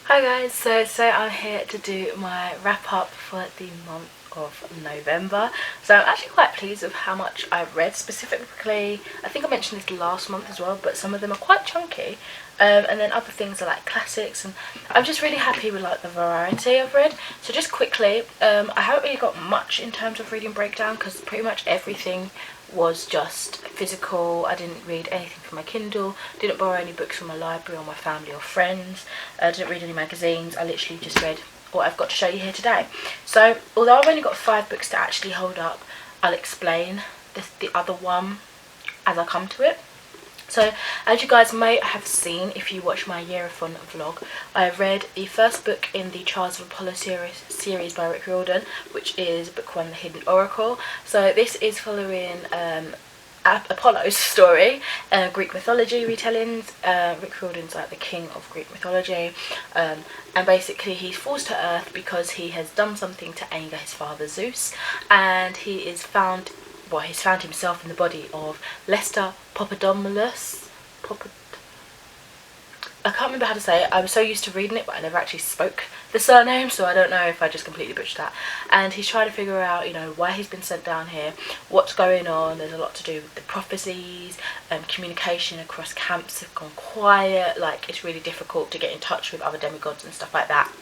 Hi guys, so I'm here to do my wrap up for the month of November. So I'm actually quite pleased with how much I've read. Specifically, I think I mentioned this last month as well, but some of them are quite chunky, and then other things are like classics, and I'm just really happy with like the variety I've read. So just quickly, I haven't really got much in terms of reading breakdown because pretty much everything was just physical. I didn't read anything from my Kindle, didn't borrow any books from my library or my family or friends, didn't read any magazines. I literally just read what I've got to show you here today. So although I've only got 5 books to actually hold up, I'll explain the other one as I come to it. So as you guys may have seen if you watch my Year-a-thon vlog, I read the first book in the Trials of Apollo series by Rick Riordan, which is book 1, The Hidden Oracle. So this is following Apollo's story, Greek mythology retellings. Rick Riordan's like the king of Greek mythology, and basically he's forced to Earth because he has done something to anger his father Zeus, and he's found himself in the body of Lester Papadopoulos. I can't remember how to say it. I was so used to reading it, but I never actually spoke the surname, so I don't know if I just completely butchered that. And he's trying to figure out, why he's been sent down here, what's going on. There's a lot to do with the prophecies, communication across camps have gone quiet. Like, it's really difficult to get in touch with other demigods and stuff like that.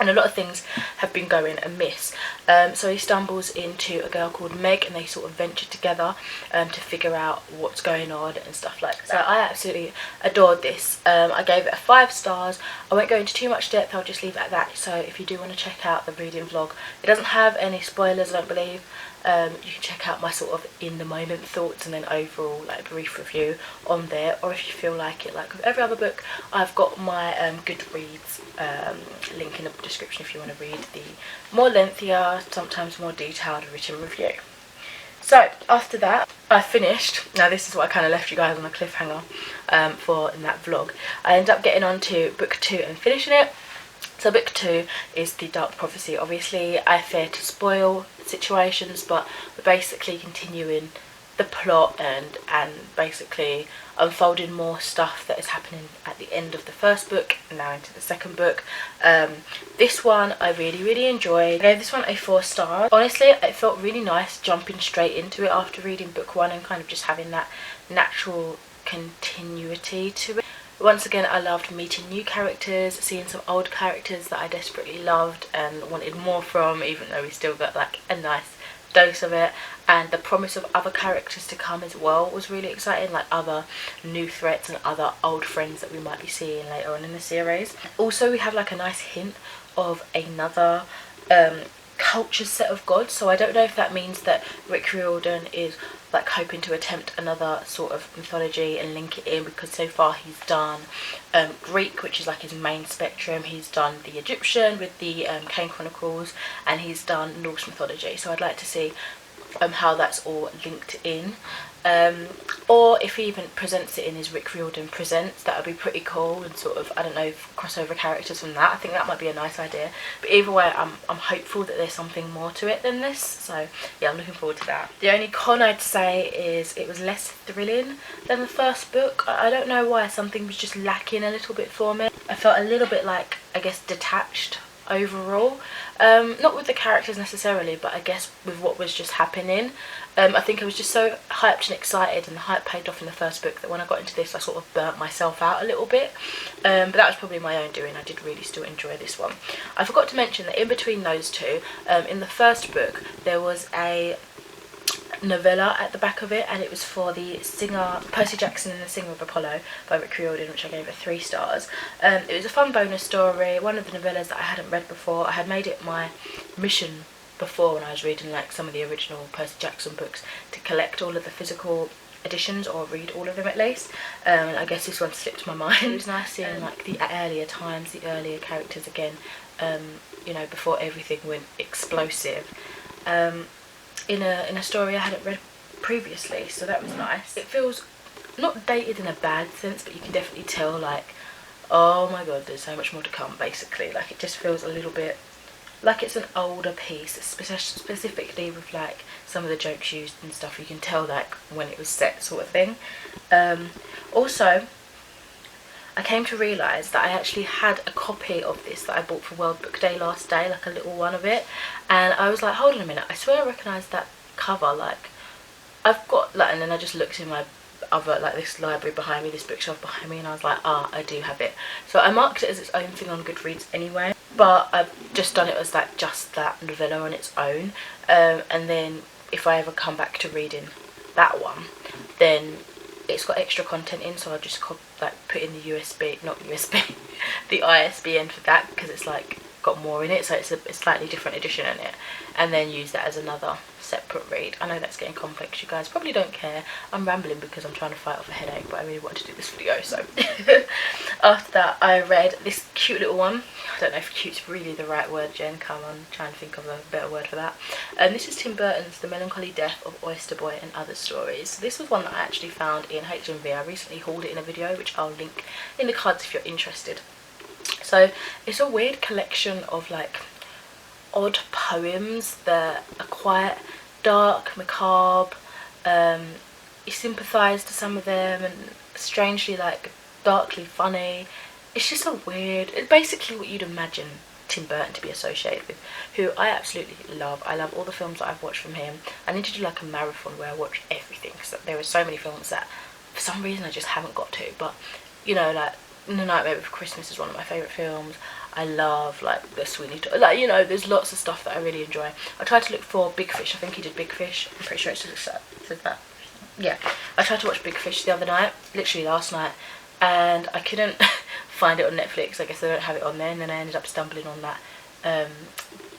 And a lot of things have been going amiss. So he stumbles into a girl called Meg, and they sort of venture together to figure out what's going on and stuff like that. So I absolutely adored this. I gave it 5 stars. I won't go into too much depth, I'll just leave it at that. So if you do want to check out the reading vlog, it doesn't have any spoilers, I don't believe. You can check out my sort of in the moment thoughts and then overall like brief review on there. Or if you feel like it, like with every other book, I've got my Goodreads link in the description if you want to read the more lengthier, sometimes more detailed written review. So after that, I finished. Now this is what I kind of left you guys on a cliffhanger for in that vlog. I ended up getting on to book 2 and finishing it. So book 2 is the Dark Prophecy. Obviously I fear to spoil situations, but we're basically continuing the plot and basically unfolding more stuff that is happening at the end of the first book and now into the second book. This one I really enjoyed. I gave this one a 4 stars. Honestly, it felt really nice jumping straight into it after reading book 1 and kind of just having that natural continuity to it. Once again, I loved meeting new characters, seeing some old characters that I desperately loved and wanted more from, even though we still got like a nice dose of it. And the promise of other characters to come as well was really exciting, like other new threats and other old friends that we might be seeing later on in the series. Also, we have like a nice hint of another culture set of gods, so I don't know if that means that Rick Riordan is like hoping to attempt another sort of mythology and link it in, because so far he's done Greek, which is like his main spectrum, he's done the Egyptian with the Kane Chronicles, and he's done Norse mythology. So I'd like to see how that's all linked in, or if he even presents it in his Rick Riordan Presents. That would be pretty cool, and sort of, I don't know, crossover characters from that. I think that might be a nice idea. But either way, I'm hopeful that there's something more to it than this, so yeah, I'm looking forward to that. The only con I'd say is it was less thrilling than the first book. I don't know why, something was just lacking a little bit for me. I felt a little bit like, I guess, detached overall, not with the characters necessarily, but I guess with what was just happening. I think I was just so hyped and excited, and the hype paid off in the first book, that when I got into this I sort of burnt myself out a little bit, but that was probably my own doing. I did really still enjoy this one. I forgot to mention that in between those two, in the first book there was a novella at the back of it, and it was for the singer Percy Jackson and the Singer of Apollo by Rick Riordan, which I gave it 3 stars. It was a fun bonus story, one of the novellas that I hadn't read before. I had made it my mission before when I was reading like some of the original Percy Jackson books to collect all of the physical editions, or read all of them at least, and I guess this one slipped my mind. It was nice seeing like the earlier times, the earlier characters again, before everything went explosive, in a story I hadn't read previously, so that was nice. It feels not dated in a bad sense, but you can definitely tell like, oh my god, there's so much more to come basically. Like, it just feels a little bit like it's an older piece, specifically with like some of the jokes used and stuff. You can tell like when it was set, sort of thing. Also, I came to realise that I actually had a copy of this that I bought for World Book Day last day, like a little one of it, and I was like, hold on a minute, I swear I recognise that cover, like I've got like, and then I just looked in my other, like this library behind me, this bookshelf behind me, and I was like, ah, I do have it. So I marked it as its own thing on Goodreads anyway, but I've just done it as like just that novella on its own, and then if I ever come back to reading that one, then it's got extra content in, so I'll just like put in the USB, not USB, the ISBN for that, because it's like got more in it, so it's a slightly different edition in it, and then use that as another separate read. I know that's getting complex, you guys probably don't care, I'm rambling because I'm trying to fight off a headache, but I really wanted to do this video. So after that I read this cute little one. I don't know if cute's really the right word, Jen, come on, trying to think of a better word for that. And this is Tim Burton's The Melancholy Death of Oyster Boy and Other Stories. So this was one that I actually found in HMV. I recently hauled it in a video, which I'll link in the cards if you're interested. So it's a weird collection of like odd poems that are quite dark, macabre, you sympathise to some of them, and strangely like darkly funny. It's just a weird, it's basically what you'd imagine Tim Burton to be associated with, who I absolutely love. I love all the films that I've watched from him. I need to do like a marathon where I watch everything, because there are so many films that for some reason I just haven't got to, but you know, like The Nightmare Before Christmas is one of my favourite films. I love like the Sweeney Todd, like, you know, there's lots of stuff that I really enjoy. I tried to look for Big Fish. I think he did Big Fish. I'm pretty sure it says that. Yeah, I tried to watch Big Fish the other night, literally last night, and I couldn't find it on Netflix. I guess they don't have it on there, and then I ended up stumbling on that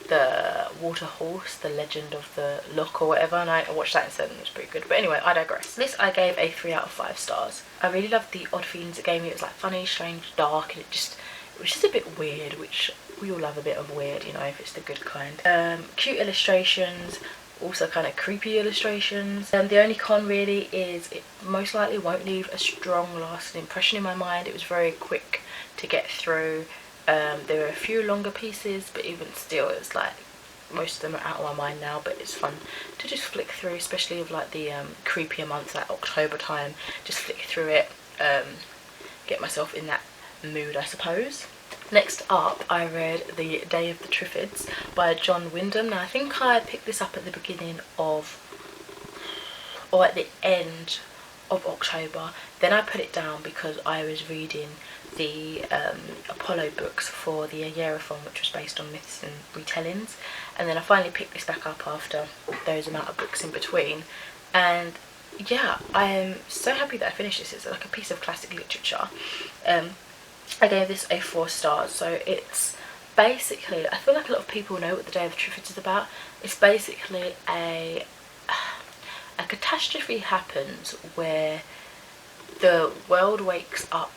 the Water Horse, The Legend of the Look or whatever, and I watched that instead and it was pretty good. But anyway, I digress. This I gave a 3 out of 5 stars. I really loved the odd feelings it gave me. It was like funny, strange, dark, and it was just a bit weird, which we all love a bit of weird, you know, if it's the good kind. Cute illustrations, also kind of creepy illustrations. The only con really is it most likely won't leave a strong lasting impression in my mind. It was very quick to get through. There were a few longer pieces, but even still it's like most of them are out of my mind now, but it's fun to just flick through, especially with like the creepier months, like October time. Just flick through it, get myself in that mood, I suppose. Next up I read The Day of the Triffids by John Wyndham. Now I think I picked this up at the beginning of, or at the end of October, then I put it down because I was reading the Apollo books for the Yearathon, which was based on myths and retellings, and then I finally picked this back up after those amount of books in between, and yeah, I am so happy that I finished this. It's like a piece of classic literature. I gave this a 4 stars. So it's basically, I feel like a lot of people know what The Day of the Triffids is about. It's basically a catastrophe happens where the world wakes up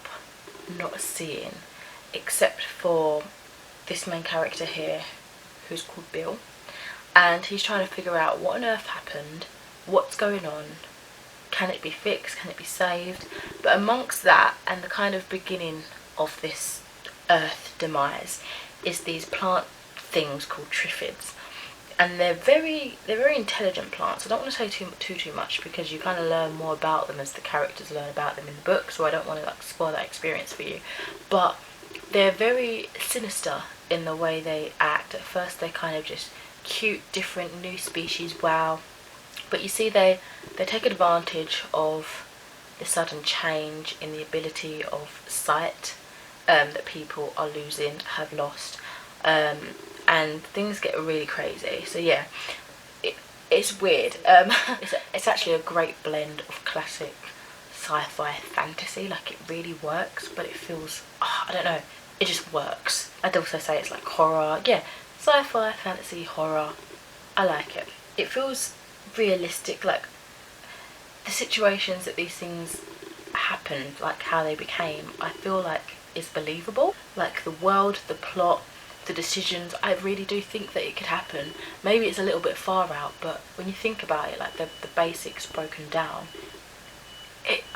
not seeing, except for this main character here who's called Bill, and he's trying to figure out what on earth happened, what's going on, can it be fixed, can it be saved. But amongst that and the kind of beginning of this earth demise is these plant things called Triffids, and they're very intelligent plants. I don't want to say too much because you kind of learn more about them as the characters learn about them in the book, so I don't want to like spoil that experience for you. But they're very sinister in the way they act. At first they're kind of just cute, different, new species, wow, but you see they take advantage of the sudden change in the ability of sight that people are losing, have lost, and things get really crazy. So yeah, it's weird. It's actually a great blend of classic sci-fi fantasy. Like, it really works, but it feels, I don't know, it just works. I'd also say it's like horror. Yeah, sci-fi, fantasy, horror. I like it. It feels realistic, like the situations that these things happened, like how they became, I feel like is believable. Like the world, the plot, the decisions, I really do think that it could happen. Maybe it's a little bit far out, but when you think about it, like the basics broken down,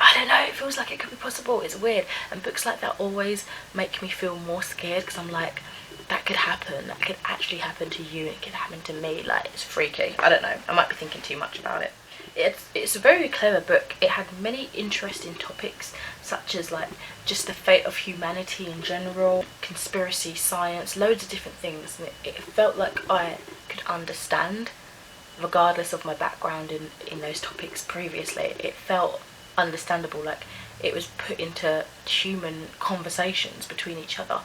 I don't know, it feels like it could be possible. It's weird, and books like that always make me feel more scared, because I'm like, that could happen, that could actually happen to you, and it could happen to me. Like, it's freaky. I don't know, I might be thinking too much about it. it's a very clever book. It had many interesting topics, such as like just the fate of humanity in general, conspiracy, science, loads of different things, and it felt like I could understand, regardless of my background in those topics previously. It felt understandable, like it was put into human conversations between each other,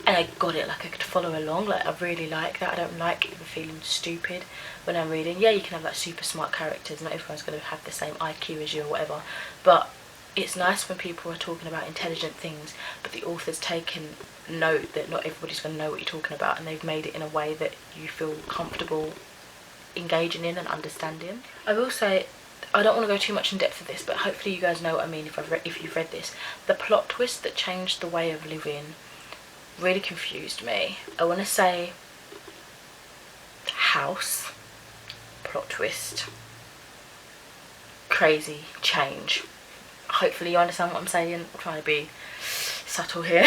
and I got it, like I could follow along. Like I really like that. I don't like ever feeling stupid when I'm reading. Yeah, you can have like super smart characters, not everyone's going to have the same IQ as you or whatever, but it's nice when people are talking about intelligent things, but the author's taken note that not everybody's going to know what you're talking about, and they've made it in a way that you feel comfortable engaging in and understanding. I will say, I don't want to go too much in depth with this, but hopefully you guys know what I mean if you've read this. The plot twist that changed the way of living really confused me. I want to say house, plot twist, crazy change. Hopefully you understand what I'm saying. I'm trying to be subtle here.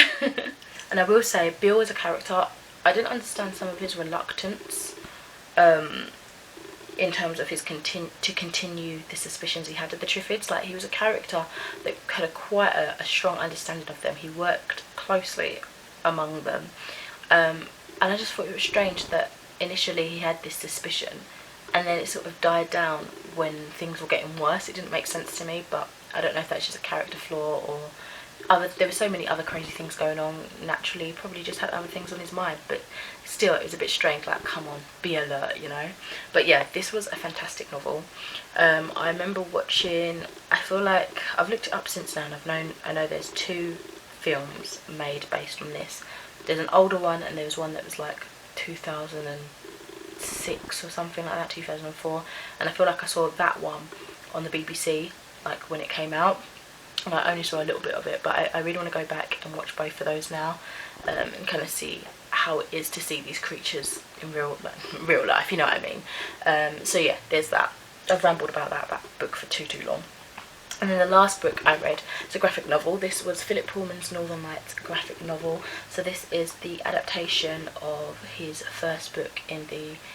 And I will say, Bill as a character, I didn't understand some of his reluctance in terms of his continue the suspicions he had of the Triffids. Like, he was a character that had quite a strong understanding of them. He worked closely among them, and I just thought it was strange that initially he had this suspicion, and then it sort of died down when things were getting worse. It didn't make sense to me, but I don't know if that's just a character flaw or there were so many other crazy things going on. Naturally, he probably just had other things on his mind, but still, it was a bit strange. Like, come on, be alert, you know. But yeah, this was a fantastic novel. I remember watching, I feel like I've looked it up since now, and I know there's 2 films made based on this. There's an older one, and there was one that was like 2006 or something like that, 2004, and I feel like I saw that one on the BBC like when it came out, and I only saw a little bit of it, but I really want to go back and watch both of those now, and kind of see how it is to see these creatures in real life, you know what I mean. So yeah, there's that. I've rambled about that book for too long. And then the last book I read is a graphic novel. This was Philip Pullman's Northern Lights graphic novel. So this is the adaptation of his first book in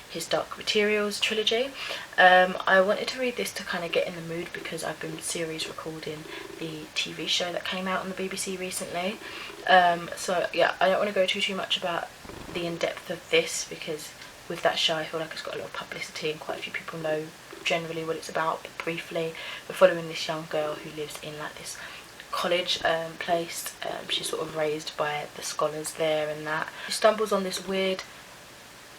his Dark Materials trilogy. I wanted to read this to kind of get in the mood, because I've been series recording the TV show that came out on the BBC recently. So yeah, I don't want to go too much about the in-depth of this, because with that show I feel like it's got a lot of publicity and quite a few people know generally what it's about. But briefly, we're following this young girl who lives in like this college place. She's sort of raised by the scholars there, and that she stumbles on this weird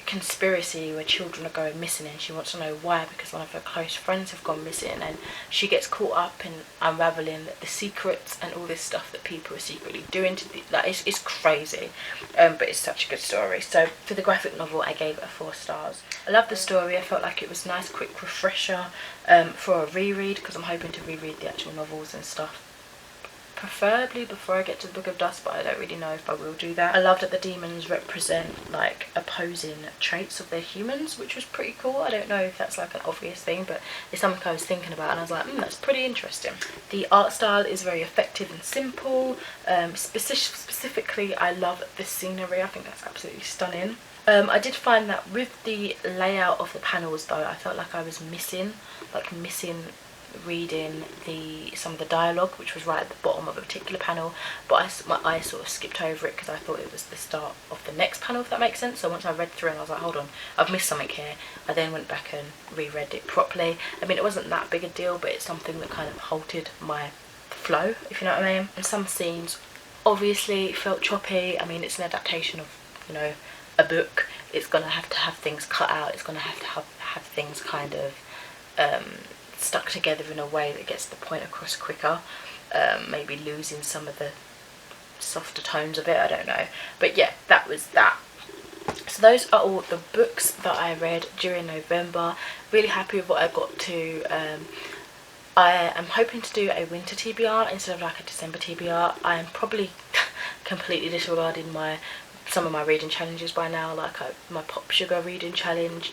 conspiracy where children are going missing, and she wants to know why, because one of her close friends have gone missing, and she gets caught up in unraveling the secrets and all this stuff that people are secretly doing to it's crazy, but it's such a good story. So for the graphic novel, I gave it 4 stars. I love the story. I felt like it was a nice quick refresher for a reread, because I'm hoping to reread the actual novels and stuff, preferably before I get to the Book of Dust, but I don't really know if I will do that. I love that the demons represent like opposing traits of their humans, which was pretty cool. I don't know if that's like an obvious thing, but it's something I was thinking about, and I was like, that's pretty interesting. The art style is very effective and simple. Specifically, I love the scenery. I think that's absolutely stunning. I did find that with the layout of the panels though, I felt like I was missing reading some of the dialogue, which was right at the bottom of a particular panel, but my eyes sort of skipped over it because I thought it was the start of the next panel, if that makes sense. So once I read through and I was like, hold on, I've missed something here, I then went back and reread it properly. I mean, it wasn't that big a deal, but it's something that kind of halted my flow, if you know what I mean. And some scenes obviously felt choppy. I mean, it's an adaptation of, you know, a book. It's gonna have to have things cut out. It's gonna have to have things kind of stuck together in a way that gets the point across quicker, maybe losing some of the softer tones of it, I don't know. But yeah, that was that. So those are all the books that I read during November. Really happy with what I got to. I am hoping to do a winter TBR instead of like a December TBR. I am probably completely disregarding some of my reading challenges by now. Like my Pop Sugar reading challenge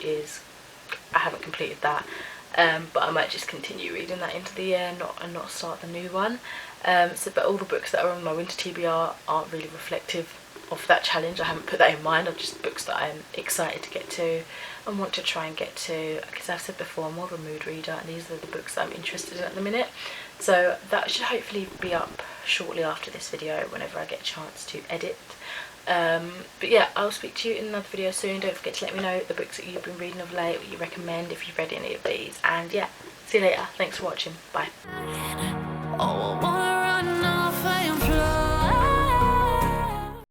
I haven't completed that. but I might just continue reading that into the year and not start the new one. But all the books that are on my winter TBR aren't really reflective of that challenge. I haven't put that in mind. Of just books that I'm excited to get to and want to try and get to, because I've said before, I'm more of a mood reader, and these are the books that I'm interested in at the minute. So that should hopefully be up shortly after this video, whenever I get a chance to edit. But yeah, I'll speak to you in another video soon. Don't forget to let me know the books that you've been reading of late, what you recommend, if you've read any of these. And yeah, see you later. Thanks for watching. Bye.